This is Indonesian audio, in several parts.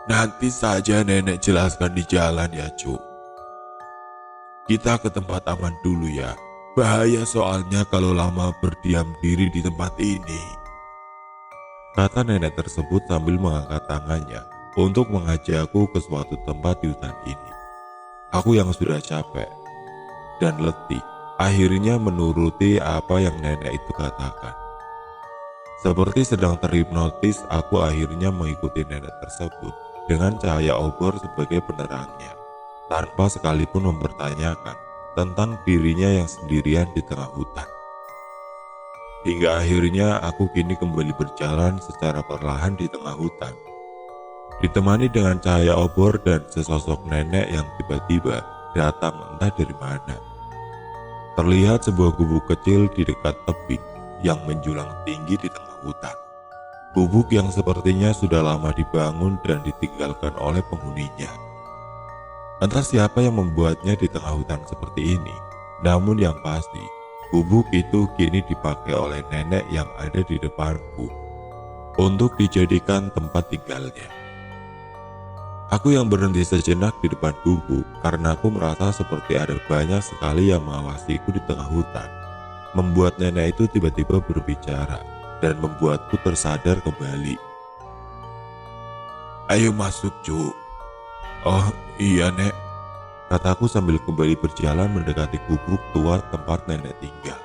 Nanti saja nenek jelaskan di jalan ya, Cuk. Kita ke tempat aman dulu ya. Bahaya soalnya kalau lama berdiam diri di tempat ini. Kata nenek tersebut sambil mengangkat tangannya untuk mengajakku ke suatu tempat di hutan ini. Aku yang sudah capek dan letih akhirnya menuruti apa yang nenek itu katakan. Seperti sedang terhipnotis, aku akhirnya mengikuti nenek tersebut dengan cahaya obor sebagai penerangnya, tanpa sekalipun mempertanyakan tentang dirinya yang sendirian di tengah hutan. Hingga akhirnya aku kini kembali berjalan secara perlahan di tengah hutan, ditemani dengan cahaya obor dan sesosok nenek yang tiba-tiba datang entah dari mana. Terlihat sebuah gubuk kecil di dekat tebing yang menjulang tinggi di tengah hutan. Gubuk yang sepertinya sudah lama dibangun dan ditinggalkan oleh penghuninya. Entah siapa yang membuatnya di tengah hutan seperti ini, namun yang pasti, gubuk itu kini dipakai oleh nenek yang ada di depanku untuk dijadikan tempat tinggalnya. Aku yang berhenti sejenak di depan gubuk karena aku merasa seperti ada banyak sekali yang mengawasiku di tengah hutan. Membuat nenek itu tiba-tiba berbicara dan membuatku tersadar kembali. Ayo masuk, Cuk. Oh iya, Nek, kataku sambil kembali berjalan mendekati gubuk tua tempat nenek tinggal.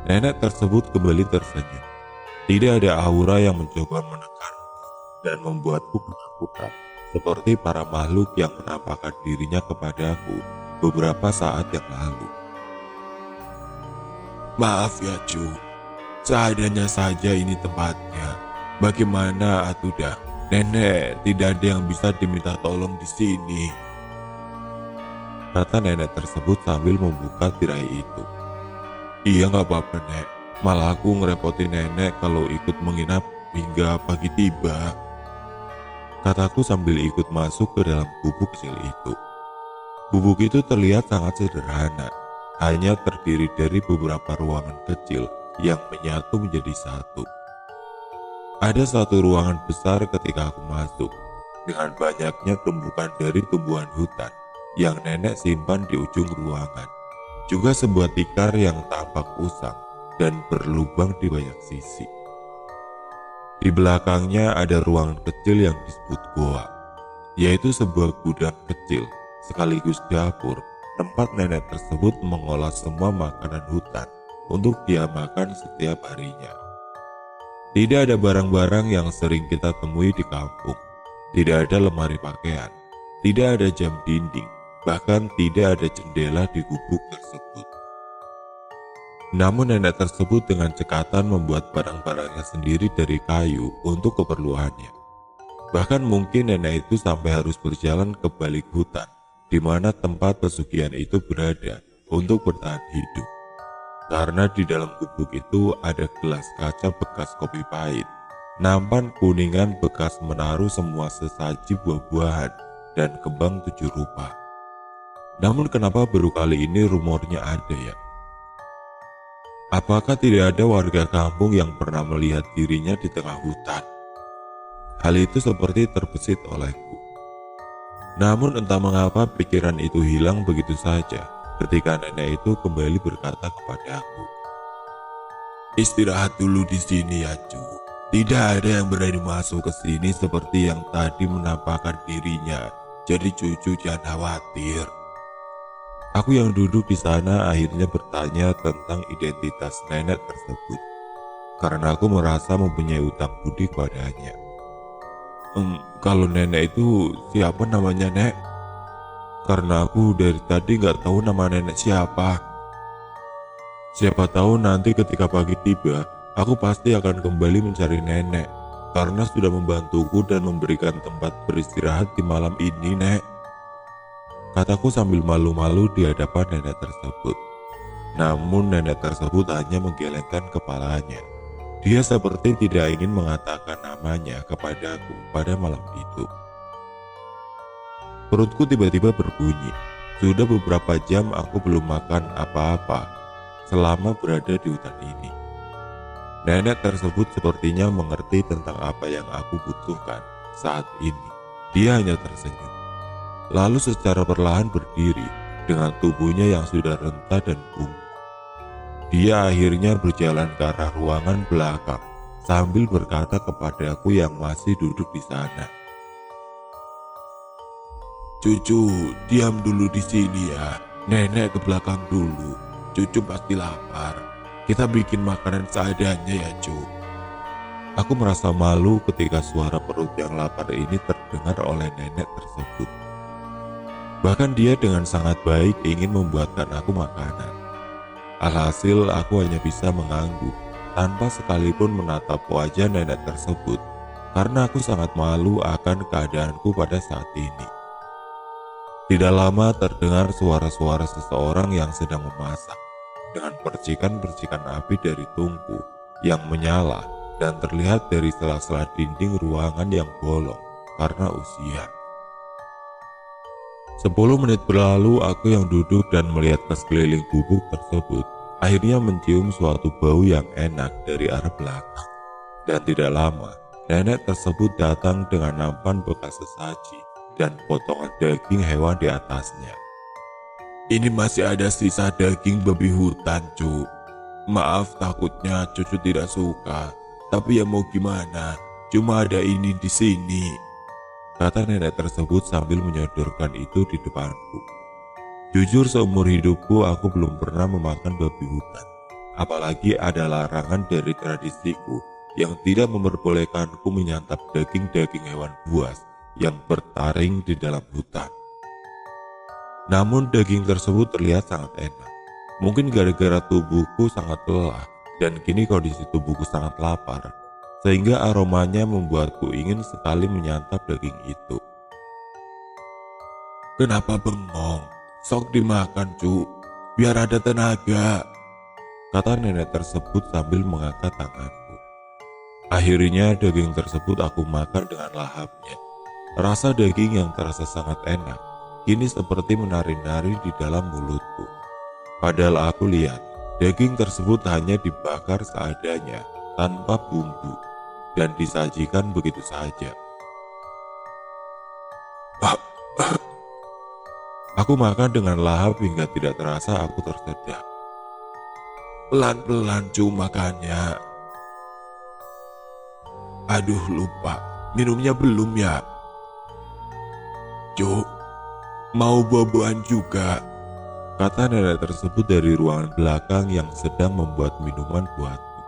Nenek tersebut kembali tersenyum. Tidak ada aura yang mencoba menekanku dan membuatku ketakutan, seperti para makhluk yang menampakkan dirinya kepadaku beberapa saat yang lalu. Maaf ya, Cuk. Seadanya saja ini tempatnya. Bagaimana atuh dah? Nenek, tidak ada yang bisa diminta tolong di sini. Kata nenek tersebut sambil membuka tirai itu. Iya nggak apa-apa, Nek. Malah aku ngerepotin nenek kalau ikut menginap hingga pagi tiba. Kataku sambil ikut masuk ke dalam gubuk kecil itu. Gubuk itu terlihat sangat sederhana. Hanya terdiri dari beberapa ruangan kecil yang menyatu menjadi satu. Ada satu ruangan besar ketika aku masuk, dengan banyaknya tumbukan dari tumbuhan hutan yang nenek simpan di ujung ruangan. Juga sebuah tikar yang tampak usang dan berlubang di banyak sisi. Di belakangnya ada ruangan kecil yang disebut goa, yaitu sebuah gudang kecil sekaligus dapur tempat nenek tersebut mengolah semua makanan hutan untuk dia makan setiap harinya. Tidak ada barang-barang yang sering kita temui di kampung. Tidak ada lemari pakaian, tidak ada jam dinding, bahkan tidak ada jendela di gubuk tersebut. Namun nenek tersebut dengan cekatan membuat barang-barangnya sendiri dari kayu untuk keperluannya. Bahkan mungkin nenek itu sampai harus berjalan ke balik hutan, di mana tempat pesugihan itu berada untuk bertahan hidup. Karena di dalam gubuk itu ada gelas kaca bekas kopi pahit, nampan kuningan bekas menaruh semua sesaji buah-buahan, dan kembang 7 rupa. Namun kenapa baru kali ini rumornya ada ya? Apakah tidak ada warga kampung yang pernah melihat dirinya di tengah hutan? Hal itu seperti terbesit olehku. Namun entah mengapa pikiran itu hilang begitu saja ketika nenek itu kembali berkata kepadaku. Istirahat dulu di sini ya, Cu. Tidak ada yang berani masuk ke sini seperti yang tadi menampakkan dirinya. Jadi cucu jangan khawatir. Aku yang duduk di sana akhirnya bertanya tentang identitas nenek tersebut, karena aku merasa mempunyai utang budi padanya. Kalau nenek itu siapa namanya, Nek? Karena aku dari tadi nggak tahu nama nenek siapa. Siapa tahu nanti ketika pagi tiba, aku pasti akan kembali mencari nenek, karena sudah membantuku dan memberikan tempat beristirahat di malam ini, Nek. Kataku sambil malu-malu di hadapan nenek tersebut. Namun nenek tersebut hanya menggelengkan kepalanya. Dia seperti tidak ingin mengatakan namanya kepadaku pada malam itu. Perutku tiba-tiba berbunyi. Sudah beberapa jam aku belum makan apa-apa selama berada di hutan ini. Nenek tersebut sepertinya mengerti tentang apa yang aku butuhkan saat ini. Dia hanya tersenyum, lalu secara perlahan berdiri dengan tubuhnya yang sudah renta dan bungkuk. Dia akhirnya berjalan ke arah ruangan belakang sambil berkata kepadaku yang masih duduk di sana. "Cucu, diam dulu di sini ya. Nenek ke belakang dulu. Cucu pasti lapar. Kita bikin makanan seadanya ya, Cu." Aku merasa malu ketika suara perut yang lapar ini terdengar oleh nenek tersebut. Bahkan dia dengan sangat baik ingin membuatkan aku makanan. Alhasil aku hanya bisa mengangguk tanpa sekalipun menatap wajah nenek tersebut karena aku sangat malu akan keadaanku pada saat ini. Tidak lama terdengar suara-suara seseorang yang sedang memasak dengan percikan-percikan api dari tungku yang menyala dan terlihat dari sela-sela dinding ruangan yang bolong karena usia. 10 menit berlalu aku yang duduk dan melihat ke sekeliling gubuk tersebut akhirnya mencium suatu bau yang enak dari arah belakang. Dan tidak lama, nenek tersebut datang dengan nampan bekas sesaji dan potongan daging hewan di atasnya. "Ini masih ada sisa daging babi hutan, Cu. Maaf takutnya cucu tidak suka, tapi ya mau gimana, cuma ada ini di sini," kata nenek tersebut sambil menyodorkan itu di depanku. Jujur seumur hidupku aku belum pernah memakan babi hutan. Apalagi ada larangan dari tradisiku yang tidak memperbolehkanku menyantap daging-daging hewan buas yang bertaring di dalam hutan. Namun daging tersebut terlihat sangat enak. Mungkin gara-gara tubuhku sangat lelah dan kini kondisi tubuhku sangat lapar, sehingga aromanya membuatku ingin sekali menyantap daging itu. "Kenapa bengong? Sok dimakan, Cu, biar ada tenaga," kata nenek tersebut sambil mengangkat tanganku. Akhirnya daging tersebut aku makan dengan lahapnya. Rasa daging yang terasa sangat enak kini seperti menari-nari di dalam mulutku. Padahal aku lihat daging tersebut hanya dibakar seadanya tanpa bumbu dan disajikan begitu saja. Aku makan dengan lahap hingga tidak terasa aku tersedak. "Pelan-pelan, Cu, makannya." "Aduh lupa, minumnya belum ya?" "Cu, mau buah-buahan juga," kata nenek tersebut dari ruangan belakang yang sedang membuat minuman buatku.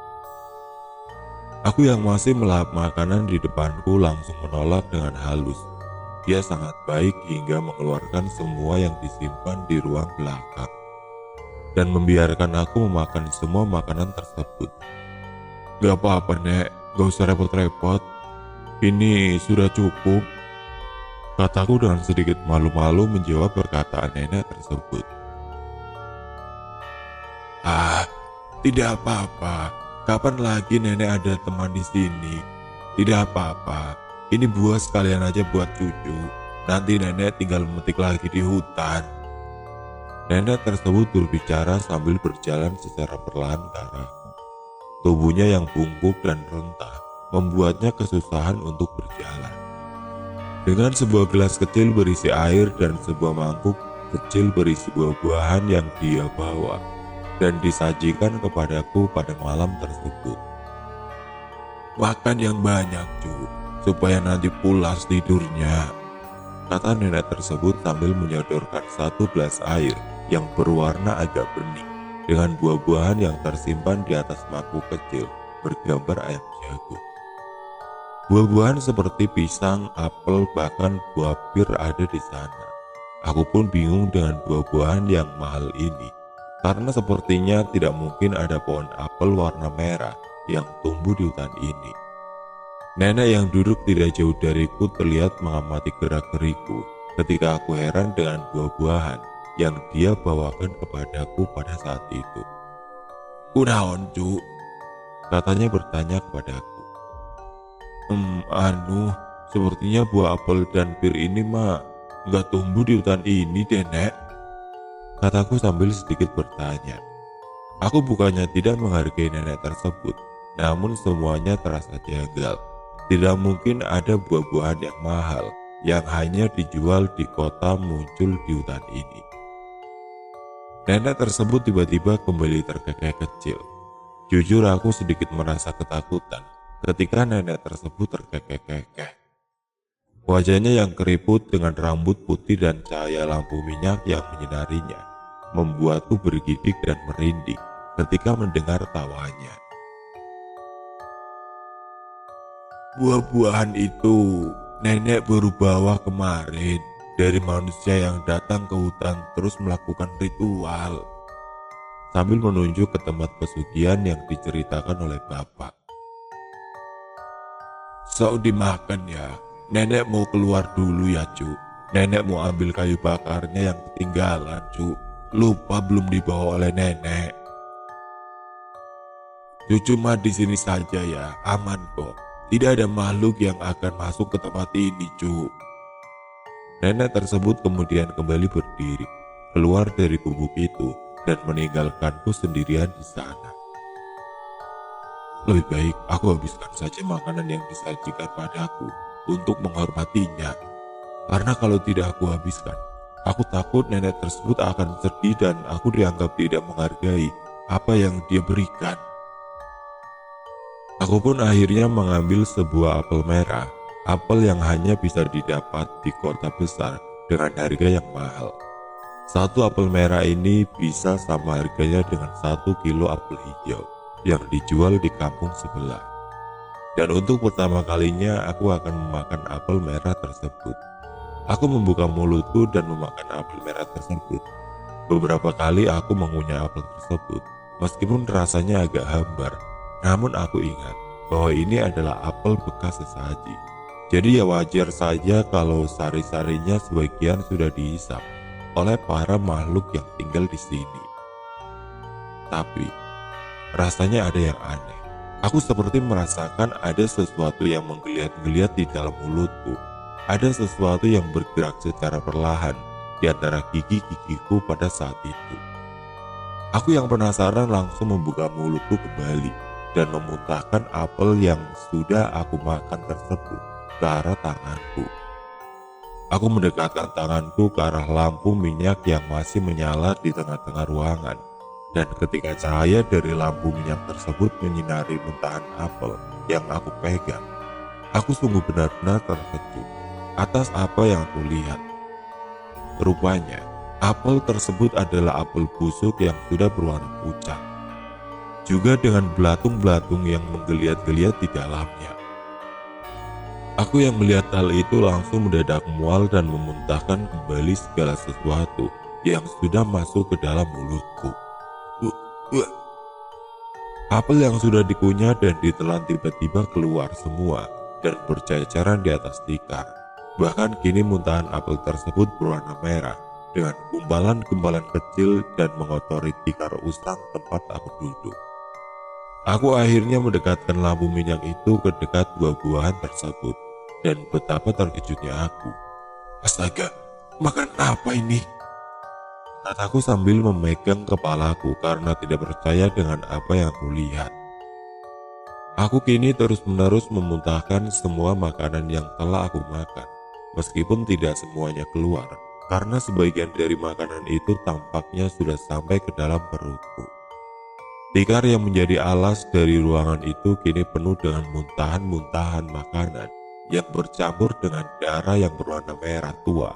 Aku yang masih melahap makanan di depanku langsung menolak dengan halus. Dia sangat baik hingga mengeluarkan semua yang disimpan di ruang belakang dan membiarkan aku memakan semua makanan tersebut. "Gak apa-apa, Nek, gak usah repot-repot. Ini sudah cukup," kataku dengan sedikit malu-malu menjawab perkataan nenek tersebut. "Ah, tidak apa-apa. Kapan lagi nenek ada teman di sini? Tidak apa-apa. Ini buah sekalian aja buat cucu. Nanti nenek tinggal memetik lagi di hutan." Nenek tersebut berbicara sambil berjalan secara perlahan ke arahku. Tubuhnya yang bungkuk dan rentah membuatnya kesusahan untuk berjalan. Dengan sebuah gelas kecil berisi air dan sebuah mangkuk kecil berisi buah-buahan yang dia bawa dan disajikan kepadaku pada malam tersebut. "Makan yang banyak, Cu, supaya nanti pulas tidurnya," kata nenek tersebut sambil menyodorkan satu gelas air yang berwarna agak bening dengan buah-buahan yang tersimpan di atas mangkuk kecil bergambar ayam jago. Buah-buahan seperti pisang, apel, bahkan buah pir ada di sana. Aku pun bingung dengan buah-buahan yang mahal ini, karena sepertinya tidak mungkin ada pohon apel warna merah yang tumbuh di hutan ini. Nenek yang duduk tidak jauh dariku terlihat mengamati gerak-geriku ketika aku heran dengan buah-buahan yang dia bawakan kepadaku pada saat itu. "Kunaon, Cu?" katanya bertanya kepadaku. Sepertinya buah apel dan pir ini mah nggak tumbuh di hutan ini deh, Nek," kataku sambil sedikit bertanya. Aku bukannya tidak menghargai nenek tersebut, namun semuanya terasa janggal. Tidak mungkin ada buah-buahan yang mahal yang hanya dijual di kota muncul di hutan ini. Nenek tersebut tiba-tiba kembali terkekeh kecil. Jujur aku sedikit merasa ketakutan ketika nenek tersebut terkekeh-kekeh. Wajahnya yang keriput dengan rambut putih dan cahaya lampu minyak yang menyinarinya membuatku bergidik dan merinding ketika mendengar tawanya. Buah-buahan itu nenek baru bawa kemarin dari manusia yang datang ke hutan terus melakukan ritual. Sambil menunjuk ke tempat pesugihan yang diceritakan oleh bapak. Sok dimakan ya, nenek mau keluar dulu ya cu. Nenek mau ambil kayu bakarnya yang ketinggalan cu. Lupa belum dibawa oleh nenek. Cucu mah di sini saja ya, aman kok. Tidak ada makhluk yang akan masuk ke tempat ini cu. Nenek tersebut kemudian kembali berdiri, keluar dari gubuk itu dan meninggalkanku sendirian di sana. Lebih baik aku habiskan saja makanan yang disajikan padaku untuk menghormatinya. Karena kalau tidak aku habiskan, aku takut nenek tersebut akan sedih dan aku dianggap tidak menghargai apa yang dia berikan. Aku pun akhirnya mengambil sebuah apel merah, apel yang hanya bisa didapat di kota besar dengan harga yang mahal. Satu apel merah ini bisa sama harganya dengan 1 kilo apel hijau yang dijual di kampung sebelah. Dan untuk pertama kalinya aku akan memakan apel merah tersebut. Aku membuka mulutku dan memakan apel merah tersebut. Beberapa kali aku mengunyah apel tersebut, meskipun rasanya agak hambar. Namun aku ingat bahwa ini adalah apel bekas sesaji. Jadi ya wajar saja kalau sari-sarinya sebagian sudah dihisap oleh para makhluk yang tinggal di sini. Tapi rasanya ada yang aneh. Aku seperti merasakan ada sesuatu yang menggeliat-geliat di dalam mulutku. Ada sesuatu yang bergerak secara perlahan di antara gigi-gigiku pada saat itu. Aku yang penasaran langsung membuka mulutku kembali dan memuntahkan apel yang sudah aku makan tersebut ke arah tanganku. Aku mendekatkan tanganku ke arah lampu minyak yang masih menyala di tengah-tengah ruangan. Dan ketika cahaya dari lampu minyak tersebut menyinari muntahan apel yang aku pegang, aku sungguh benar-benar terkejut atas apa yang aku lihat. Rupanya, apel tersebut adalah apel busuk yang sudah berwarna pucat, juga dengan belatung-belatung yang menggeliat-geliat di dalamnya. Aku yang melihat hal itu langsung mendadak mual dan memuntahkan kembali segala sesuatu yang sudah masuk ke dalam mulutku. Apel yang sudah dikunyah dan ditelan tiba-tiba keluar semua dan berceceran di atas tikar. Bahkan kini muntahan apel tersebut berwarna merah dengan gumpalan-gumpalan kecil dan mengotori tikar usang tempat aku duduk. Aku akhirnya mendekatkan lampu minyak itu ke dekat buah-buahan tersebut. Dan betapa terkejutnya aku. Astaga, makan apa ini? Kataku sambil memegang kepalaku karena tidak percaya dengan apa yang aku lihat. Aku kini terus-menerus memuntahkan semua makanan yang telah aku makan. Meskipun tidak semuanya keluar, karena sebagian dari makanan itu tampaknya sudah sampai ke dalam perutku. Tikar yang menjadi alas dari ruangan itu kini penuh dengan muntahan-muntahan makanan yang bercampur dengan darah yang berwarna merah tua